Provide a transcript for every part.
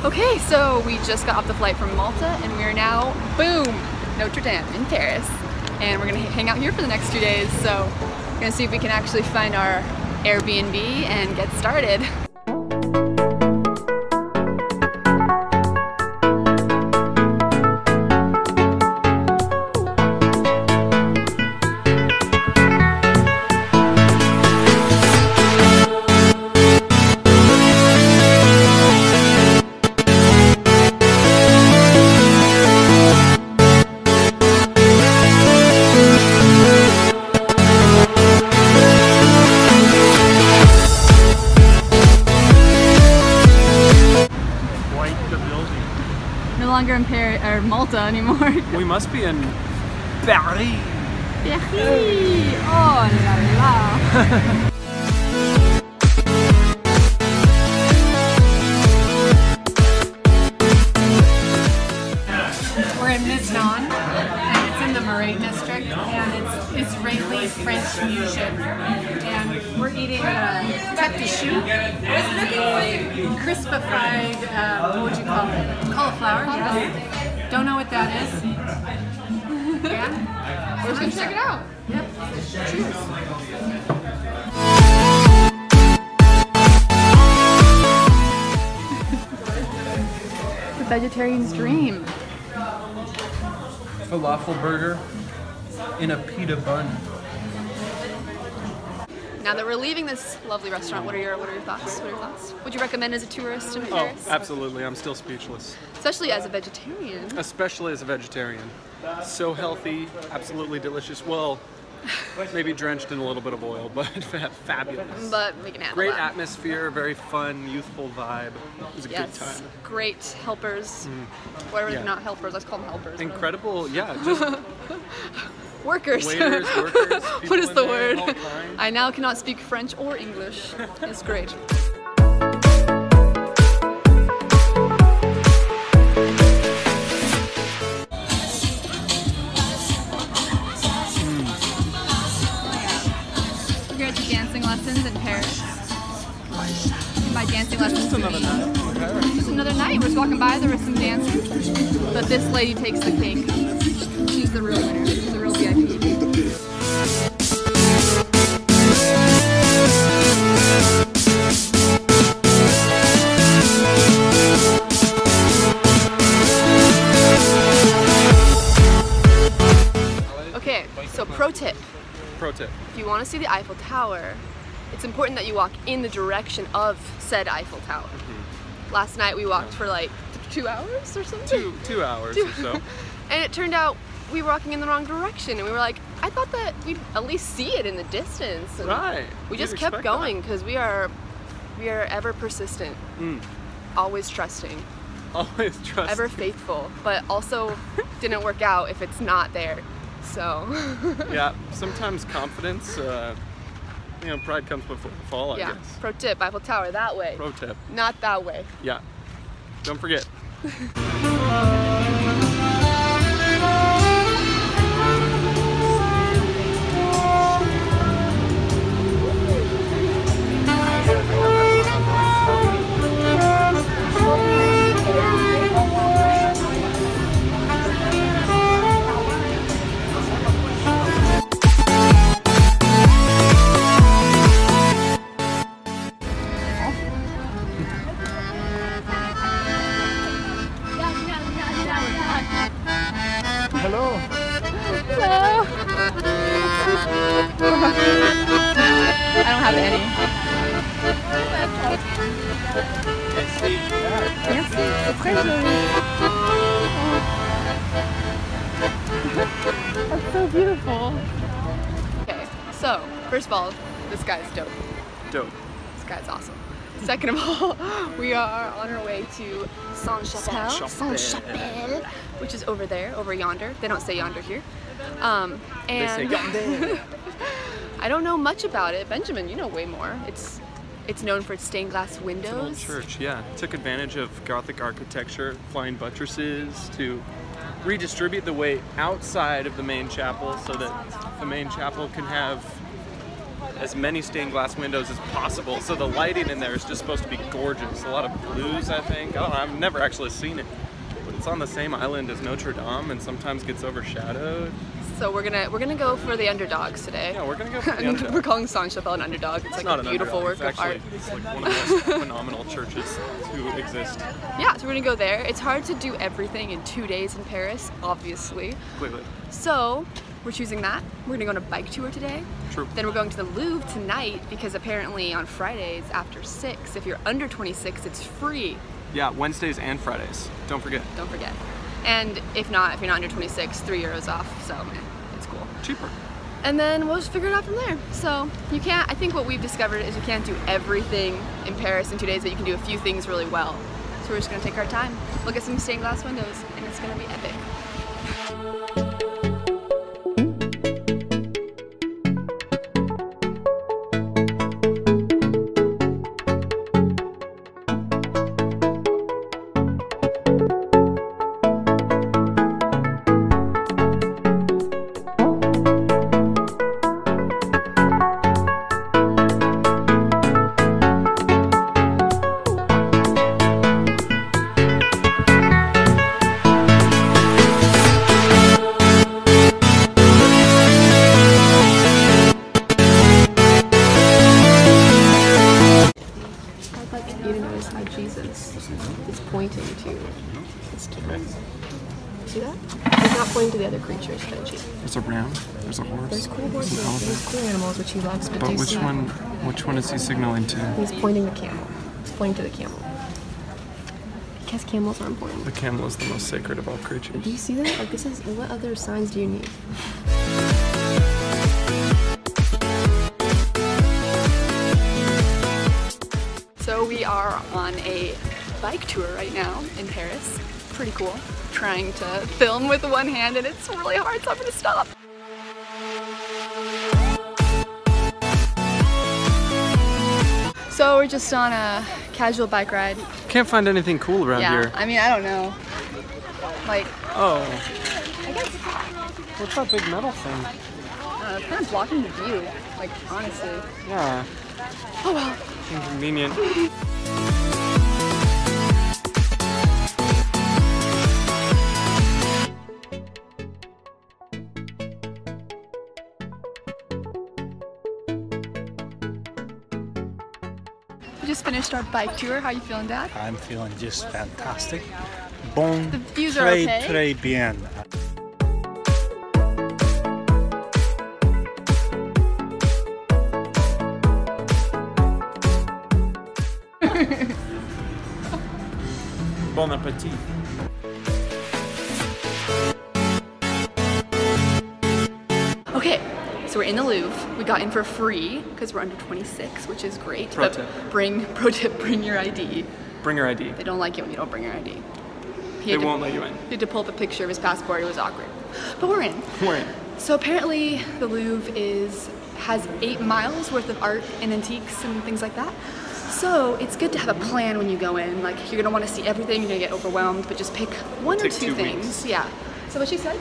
Okay, so we just got off the flight from Malta and we are now, boom, Notre Dame in Paris. And we're gonna hang out here for the next 2 days. So we're gonna see if we can actually find our Airbnb and get started. No longer in Paris or Malta anymore. We must be in Paris. Paris! Oh la la! We're in Miznon, and it's in the Marais district, and it's Israeli French fusion. And we're eating tête de chou, crispified, what would you call it? Cauliflower, yes. Don't know what that is. Yeah? We're just gonna check it out. Yep. Cheers. The vegetarian's dream. Falafel burger in a pita bun. Now that we're leaving this lovely restaurant, what are your thoughts? What are your thoughts? Would you recommend as a tourist in Paris? Oh, absolutely. I'm still speechless. Especially as a vegetarian. Especially as a vegetarian. So healthy, absolutely delicious. Well, maybe drenched in a little bit of oil, but fabulous. But we can handle Great that. atmosphere, very fun, youthful vibe. It was a good time. Great helpers. Whatever, Yeah. Not helpers, let's call them helpers. Incredible, yeah, just Workers. waiters, workers, people What is in the there, word? all kind. I now cannot speak French or English. It's great. We're here at the dancing lessons in Paris. My dancing lessons. Just another night in Paris. Just another night. We're just walking by. There was some dancing, but this lady takes the cake. She's the real winner. She's the real VIP. Okay, so pro tip. Pro tip. If you want to see the Eiffel Tower, it's important that you walk in the direction of said Eiffel Tower. Last night we walked for like 2 hours or something? Two hours or so. And it turned out we were walking in the wrong direction, and we were like, I thought that we'd at least see it in the distance. And Right. we just You'd kept expect going because we are ever persistent, always trusting, Always trust. ever faithful, but also didn't work out if it's not there. So Yeah, sometimes confidence, pride comes before the fall, I yeah. guess. Pro tip: Eiffel Tower that way, Pro tip. not that way. Yeah. Don't forget. Hello. Hello. I don't have any. That's so beautiful. Okay, so first of all, this guy's dope. Dope. This guy's awesome. Second of all, we are on our way to Saint-Chapelle, which is over there, over yonder. They don't say yonder here. And They say yonder. I don't know much about it. Benjamin, you know way more. It's known for its stained glass windows. It's an old church, yeah. Took advantage of Gothic architecture, flying buttresses to redistribute the weight outside of the main chapel so that the main chapel can have as many stained glass windows as possible, so the lighting in there is just supposed to be gorgeous. A lot of blues, I think. I don't know, I've never actually seen it. But it's on the same island as Notre Dame and sometimes gets overshadowed. So we're gonna go for the underdogs today. Yeah, we're gonna go for the underdog. We're calling Saint-Chapelle an underdog. It's like a beautiful work of art. It's like one of the most phenomenal churches to exist. Yeah, so we're gonna go there. It's hard to do everything in 2 days in Paris, obviously. Clearly. So we're choosing that. We're gonna go on a bike tour today. True. Then we're going to the Louvre tonight because apparently on Fridays after 6, if you're under 26, it's free. Yeah, Wednesdays and Fridays. Don't forget. Don't forget. And if you're not under 26, €3 off. So man, it's cool. Cheaper. And then we'll just figure it out from there. So you can't, I think what we've discovered is you can't do everything in Paris in 2 days, but you can do a few things really well. So we're just gonna take our time, look at some stained glass windows, and it's gonna be epic. It's pointing to this camera. See that? It's not pointing to the other creatures that cheat. There's a ram. There's a horse. There's cool horses. There's cool animals which he loves. But which one is he signaling to? He's pointing the camel. He's pointing to the camel. Because camels are important. The camel is the most sacred of all creatures. Do you see that? Like this is, what other signs do you need? So we are on a bike tour right now in Paris. Pretty cool. Trying to film with one hand and it's really hard, so I'm gonna stop. So we're just on a casual bike ride. Can't find anything cool around here. I mean, I don't know. Like, oh. I guess. What's that big metal thing? It's kind of blocking the view, like, honestly. Yeah. Oh well. Inconvenient. We just finished our bike tour. How are you feeling, Dad? I'm feeling just fantastic. Bon, the views are okay. Très bien. Bon appetit. Okay, so we're in the Louvre. We got in for free because we're under 26, which is great. Pro tip. Pro tip, bring your ID. Bring your ID. They don't like it when you don't bring your ID. They won't let you in. He had to pull up a picture of his passport. It was awkward. But we're in. We're in. So apparently the Louvre has 8 miles worth of art and antiques and things like that. So it's good to have a plan when you go in. Like, you're gonna want to see everything, you're gonna get overwhelmed, but just pick one or two things. Weeks. Yeah. So what she said?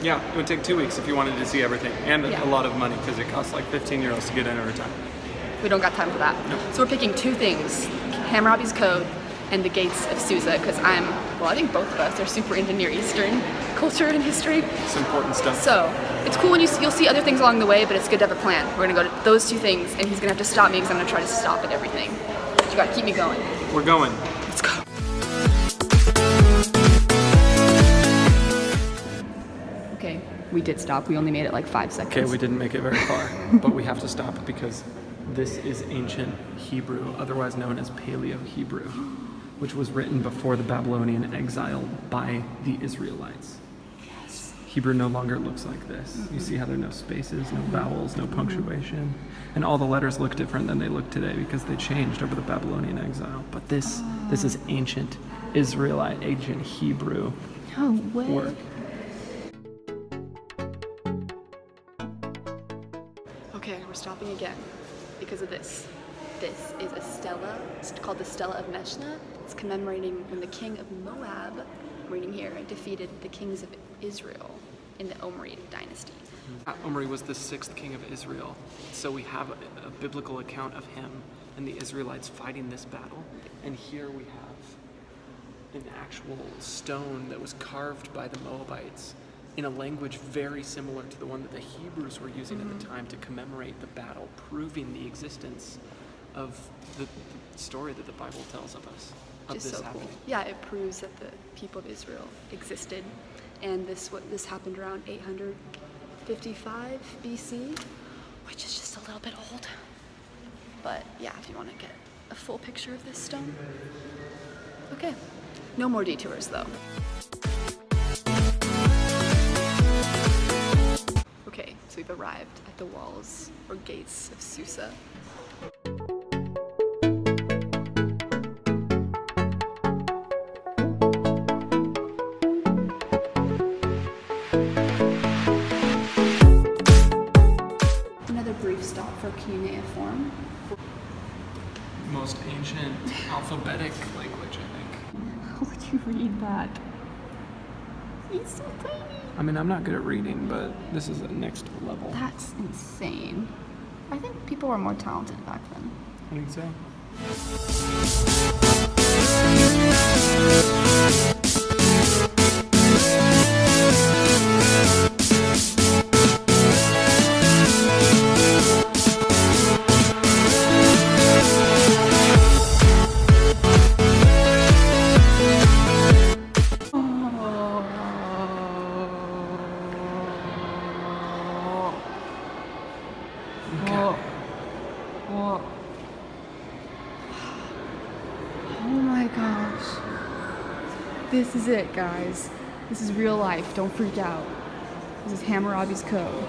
Yeah, it would take 2 weeks if you wanted to see everything, and a lot of money because it costs like 15 euros to get in at a time. We don't got time for that. No. So we're picking 2 things: Hammurabi's Code and the Gates of Susa, because I think both of us are super into Near Eastern culture and history. It's important stuff. So it's cool when you'll see other things along the way, but it's good to have a plan. We're gonna go to those 2 things, and he's gonna have to stop me because I'm gonna try to stop at everything. But you gotta keep me going. We're going. Let's go. Okay, we did stop. We only made it like 5 seconds. Okay, we didn't make it very far, but we have to stop because this is ancient Hebrew, otherwise known as Paleo-Hebrew, which was written before the Babylonian exile by the Israelites. Hebrew no longer looks like this. You see how there are no spaces, no vowels, no punctuation, and all the letters look different than they look today because they changed over the Babylonian exile. But this is ancient Israelite, ancient Hebrew work. Okay, we're stopping again because of this. This is a stela. It's called the Stela of Meshna. It's commemorating when the king of Moab, reading here, defeated the kings of Israel. in the Omride dynasty. Omri was the 6th king of Israel, so we have a biblical account of him and the Israelites fighting this battle. And here we have an actual stone that was carved by the Moabites in a language very similar to the one that the Hebrews were using at the time to commemorate the battle, proving the existence of the story that the Bible tells of us. Which is so cool. Yeah, it proves that the people of Israel existed, and this happened around 855 BC, which is just a little bit old. But yeah, if you want to get a full picture of this stone. Okay, no more detours though. Okay, so we've arrived at the walls or gates of Susa. Another brief stop for cuneiform. Most ancient alphabetic language, I think. How would you read that? It's so tiny. I mean, I'm not good at reading, but this is the next level. That's insane. I think people were more talented back then. I think so. Oh my gosh. This is it, guys. This is real life. Don't freak out. This is Hammurabi's code.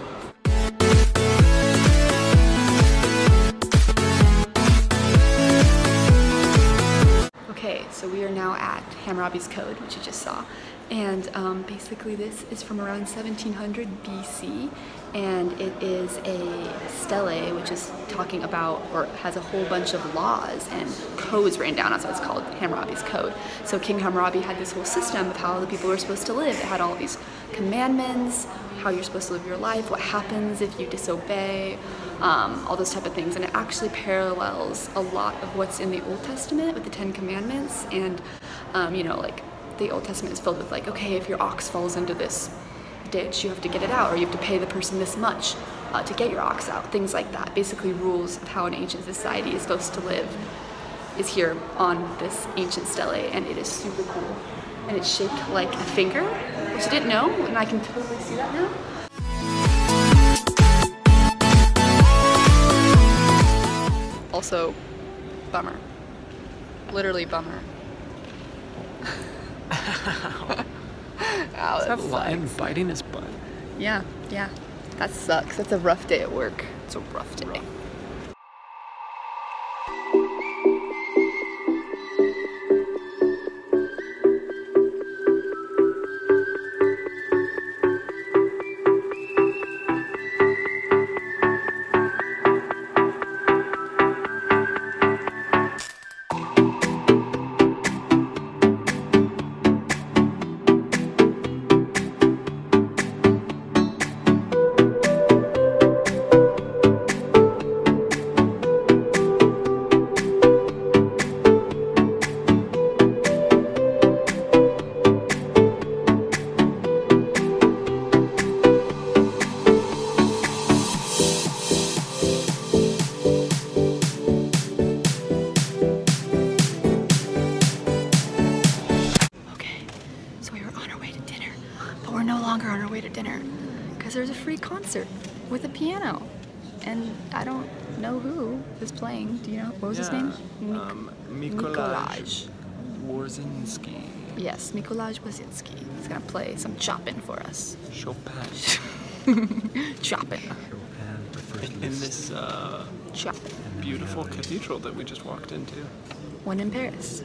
Okay, so we are now at Hammurabi's code, which you just saw. And basically this is from around 1700 BC, and it is a stele, which is talking about, or has a whole bunch of laws and codes written down. That's why it's called Hammurabi's Code. So King Hammurabi had this whole system of how the people were supposed to live. It had all these commandments, how you're supposed to live your life, what happens if you disobey, all those type of things. And it actually parallels a lot of what's in the Old Testament with the 10 Commandments. And, you know, like, the Old Testament is filled with like, okay, if your ox falls into this ditch, you have to get it out, or you have to pay the person this much to get your ox out, things like that. Basically rules of how an ancient society is supposed to live is here on this ancient stele, and it is super cool. And it's shaped like a finger, which I didn't know, and I can totally see that now. Also, bummer. Literally bummer. Ow, that lion biting his butt. Yeah, yeah. That sucks. That's a rough day at work. It's a rough day. On our way to dinner because there's a free concert with a piano, and I don't know who is playing. Do you know what was his name? Mikolaj Warzinski. Yes, Mikolaj Warzinski. He's gonna play some Chopin for us. Chopin. Chopin. In this beautiful cathedral that we just walked into. One in Paris.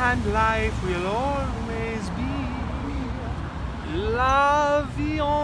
and life will always be la vie en